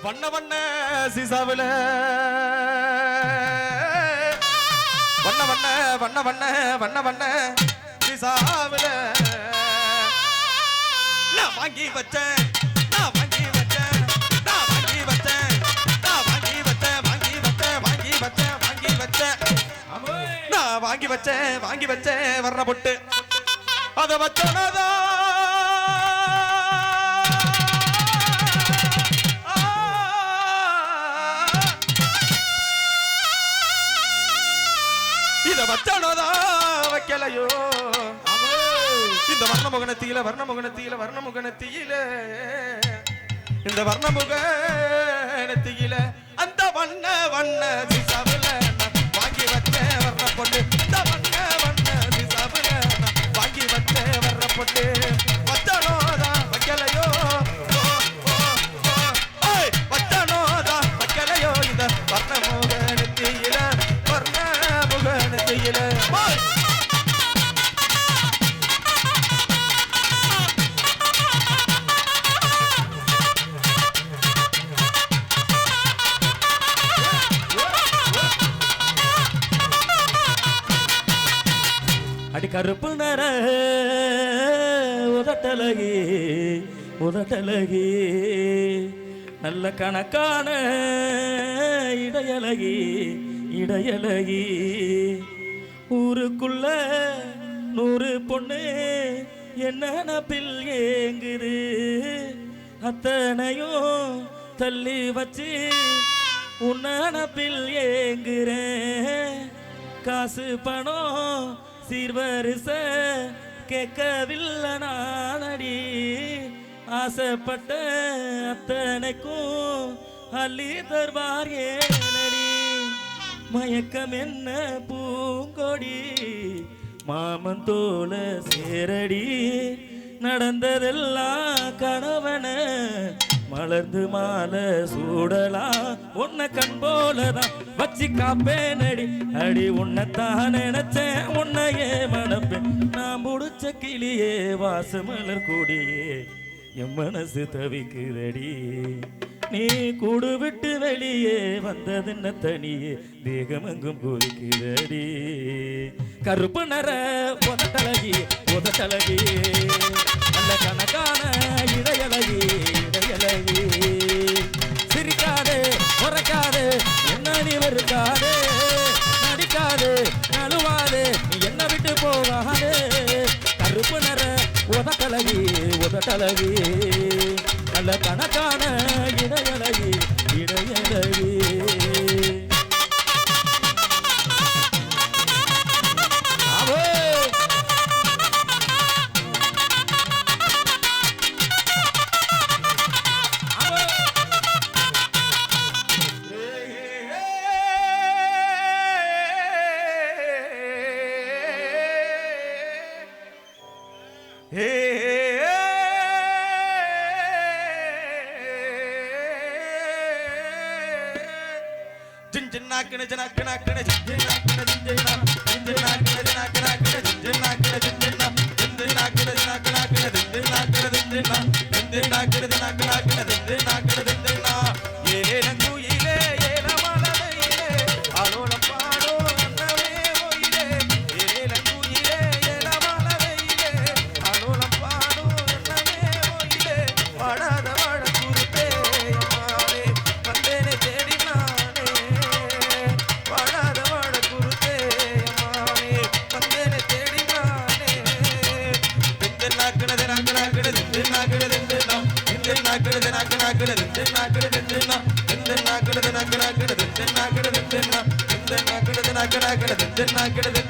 வண்ண வண்ண சீசாவுல வண்ண வண்ண வண்ண வண்ண வண்ண வண்ண சீசாவுல நான் வாங்கி வச்சேன் நான் வாங்கி வச்சேன் நான் வாங்கி வச்சேன் நான் வாங்கி வச்சேன் வாங்கி வச்சேன் வாங்கி வச்சேன் வாங்கி வச்சேன் நான் வாங்கி வச்சேன் வர்ற பொட்டு அத வச்சனதா இத வச்சனதா வைக்கலையோ இந்த வர்ணமுகனத்தியில வர்ணமுகனத்தியில வர்ணமுகனத்தியில இந்த வர்ணமுகனத்தியில அந்த வண்ண வண்ண திசாவுல வாங்கி வச்சேன் வர்ண பொண்ணு இந்த வண்ண வண்ண திசாவுல வாங்கி வச்சேன் வர்ண பொண்ணு வச்சனோதா வைக்கலையோ வச்சனோதா வைக்கலையோ இந்த வர்ணமுகனத்தியில வர்ணமுகனத்தியில அடி கருப்பு நர உதட்டலகி உதட்டலகி நல்ல கணக்கான இடையலகி இடையலகி ஊருக்குள்ள 100 பொண்ணு என்ன பில் ஏங்குது அத்தனையும் தள்ளி வச்சு உன்ன பில் ஏங்குறேன் காசு பணம் சீர்வரிச கேட்கவில்லை நானடி ஆசைப்பட்ட அத்தனைக்கும் அள்ளி தருவார் ஏனடி மயக்கம் என்ன பூங்கொடி மாமன் தோல சேரடி நடந்ததெல்லாம் கணவன மலர்ந்து மாலை சூடலாம் உன்னை கண் போலதான் வச்சு காப்பேனடி அடி உன்னைத்தான் நினைச்சேன் உன்னையே மணப்பேன் நான் முடிச்ச கிளியே வாசமலர் கூடியே என் மனசு தவிக்குதடி நீ கூடு விட்டு வெளியே வந்ததுன்ன தனியே தேகமெங்கும் குதிக்குதடி கருப்பு நர உதட்டலகி உதட்டலகி நல்ல கணக்கான இடையலகி இடையலகி சிரிக்காதே உரைக்காதே என்ன நீ வருக்காதே நடிக்காதே நழுவாதே நீ என்ன விட்டு போகாதே கருப்பு நர உதட்டலகி உதட்டலகி நல்ல கணக்கான இடையலகி இடையலகி Then I